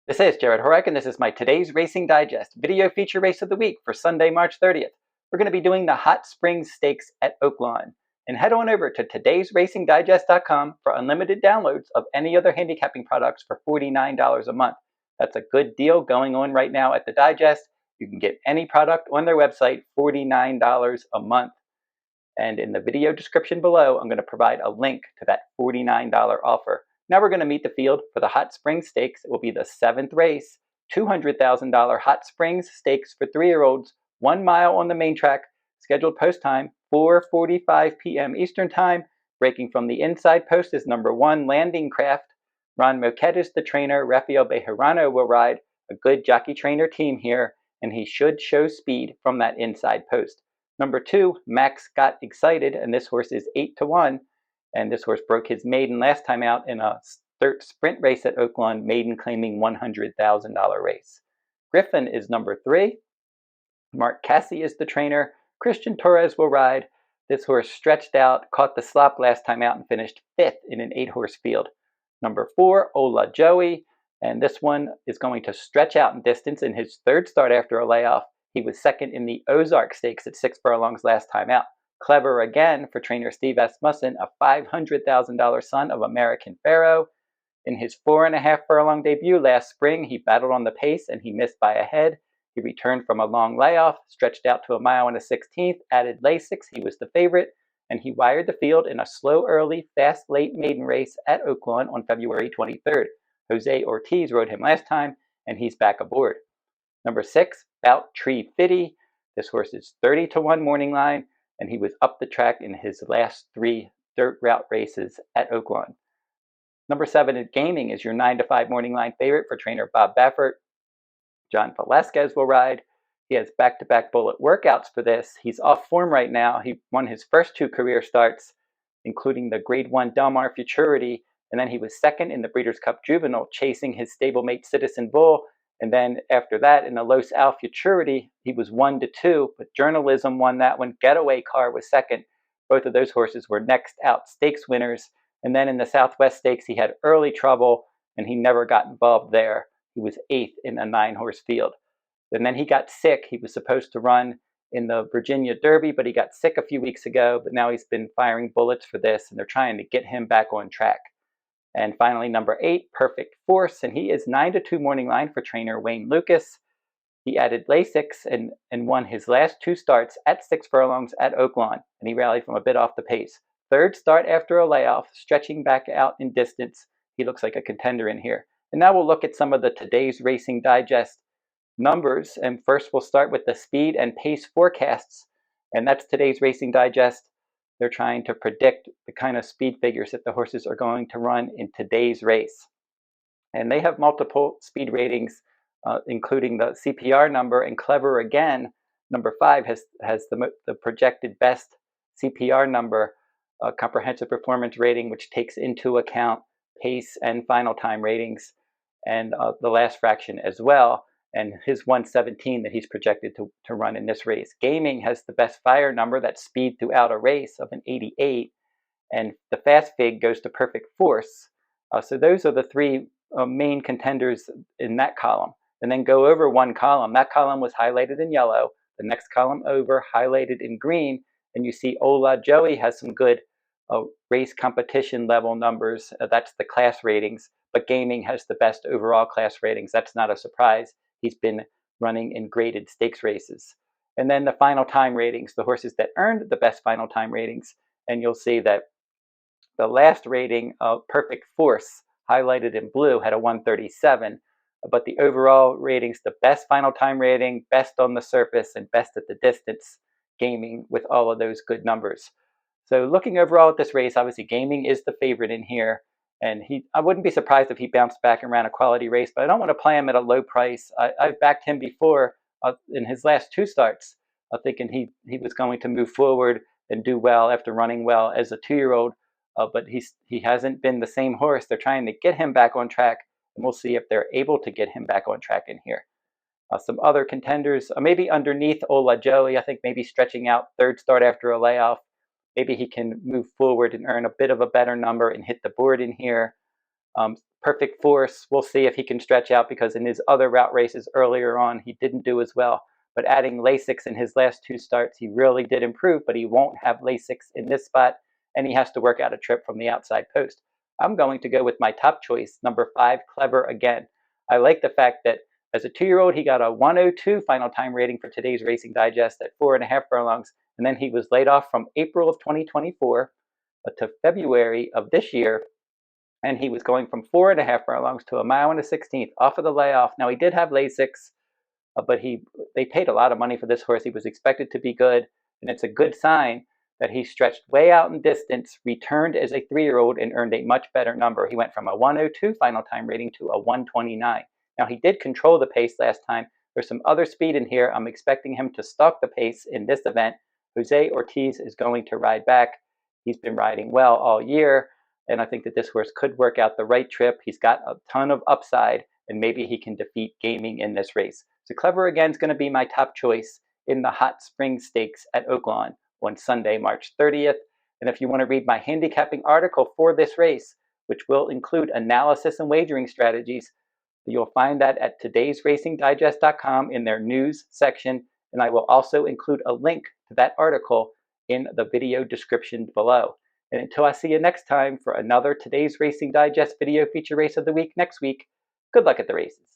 This is Jarrod Horak, and this is my Today's Racing Digest video feature race of the week for Sunday, March 30th. We're going to be doing the Hot Springs Stakes at Oaklawn. And head on over to todaysracingdigest.com for unlimited downloads of any other handicapping products for $49 a month. That's a good deal going on right now at the Digest. You can get any product on their website, $49 a month. And in the video description below, I'm going to provide a link to that $49 offer. Now we're going to meet the field for the Hot Springs Stakes. It will be the 7th race, $200,000 Hot Springs Stakes for 3-year-olds, 1 mile on the main track, scheduled post time 4:45 p.m. Eastern Time. Breaking from the inside post is number 1, Landing Craft. Ron Moquette is the trainer. Rafael Bejarano will ride. A good jockey trainer team here, and he should show speed from that inside post. Number 2, Max Got Excited, and this horse is 8-1. And this horse broke his maiden last time out in a sprint race at Oaklawn, maiden claiming $100,000 race. Gryphon is number 3. Mark Cassie is the trainer. Christian Torres will ride. This horse stretched out, caught the slop last time out, and finished 5th in an 8-horse field. Number 4, Hola Joey, and this one is going to stretch out in distance in his 3rd start after a layoff. He was 2nd in the Ozark Stakes at 6 furlongs last time out. Clever Again for trainer Steve Asmussen, a $500,000 son of American Pharaoh. In his 4.5 furlong debut last spring, he battled on the pace and he missed by a head. He returned from a long layoff, stretched out to 1 mile and a 16th, added Lasix. He was the favorite, and he wired the field in a slow early, fast late maiden race at Oaklawn on February 23rd. Jose Ortiz rode him last time, and he's back aboard. Number 6, Bout Tree Fiddy. This horse is 30-1 morning line, and he was up the track in his last 3 dirt route races at Oaklawn. Number 7 Gaming is your 9-5 morning line favorite for trainer Bob Baffert. John Velasquez will ride. He has back-to-back bullet workouts for this. He's off form right now. He won his first 2 career starts, including the Grade 1 Del Mar Futurity, and then he was 2nd in the Breeders' Cup Juvenile, chasing his stablemate Citizen Bull. And then after that, in the Los Al Futurity, he was 1-2, but Journalism won that one. Getaway Car was 2nd. Both of those horses were next out stakes winners. And then in the Southwest Stakes, he had early trouble, and he never got involved there. He was 8th in a 9-horse field. And then he got sick. He was supposed to run in the Virginia Derby, but he got sick a few weeks ago. But now he's been firing bullets for this, and they're trying to get him back on track. And finally, number 8, Perfect Force, and he is 9-2 morning line for trainer Wayne Lucas. He added Lasix and won his last 2 starts at 6 furlongs at Oaklawn, and he rallied from a bit off the pace. 3rd start after a layoff, stretching back out in distance. He looks like a contender in here. And now we'll look at some of the Today's Racing Digest numbers, and first we'll start with the speed and pace forecasts, and that's Today's Racing Digest. They're trying to predict the kind of speed figures that the horses are going to run in today's race. And they have multiple speed ratings, including the CPR number, and Clever Again, number 5, has the projected best CPR number, comprehensive performance rating, which takes into account pace and final time ratings, and the last fraction as well. And his 117 that he's projected to run in this race. Gaming has the best fire number, that's speed throughout a race, of an 88. And the fast fig goes to Perfect Force. So those are the 3 main contenders in that column. And then go over one column. That column was highlighted in yellow. The next column over highlighted in green. And you see Hola Joey has some good race competition level numbers. That's the class ratings. But Gaming has the best overall class ratings. That's not a surprise. He's been running in graded stakes races. And then the final time ratings, the horses that earned the best final time ratings. And you'll see that the last rating of Perfect Force, highlighted in blue, had a 137. But the overall ratings, the best final time rating, best on the surface, and best at the distance, Gaming, with all of those good numbers. So looking overall at this race, obviously Gaming is the favorite in here. And I wouldn't be surprised if he bounced back and ran a quality race, but I don't want to play him at a low price. I've backed him before in his last 2 starts, thinking he was going to move forward and do well after running well as a 2-year-old. But he hasn't been the same horse. They're trying to get him back on track, and we'll see if they're able to get him back on track in here. Some other contenders, maybe underneath Hola Joey, I think maybe stretching out 3rd start after a layoff. Maybe he can move forward and earn a bit of a better number and hit the board in here. perfect force. We'll see if he can stretch out, because in his other route races earlier on, he didn't do as well. But adding Lasix in his last 2 starts, he really did improve, but he won't have Lasix in this spot, and he has to work out a trip from the outside post. I'm going to go with my top choice, number 5, Clever Again. I like the fact that as a 2-year-old, he got a 102 final time rating for today's Racing Digest at 4.5 furlongs, and then he was laid off from April of 2024 to February of this year, and he was going from 4.5 furlongs to 1 mile and a 16th off of the layoff. Now, he did have Lasix, but they paid a lot of money for this horse. He was expected to be good, and it's a good sign that he stretched way out in distance, returned as a 3-year-old, and earned a much better number. He went from a 102 final time rating to a 129. Now, he did control the pace last time. There's some other speed in here. I'm expecting him to stalk the pace in this event. Jose Ortiz is going to ride back. He's been riding well all year, and I think that this horse could work out the right trip. He's got a ton of upside, and maybe he can defeat Gaming in this race. So Clever Again is going to be my top choice in the Hot Springs Stakes at Oaklawn on Sunday, March 30th. And if you want to read my handicapping article for this race, which will include analysis and wagering strategies, you'll find that at todaysracingdigest.com in their news section, and I will also include a link to that article in the video description below. And until I see you next time for another Today's Racing Digest video feature race of the week next week, good luck at the races.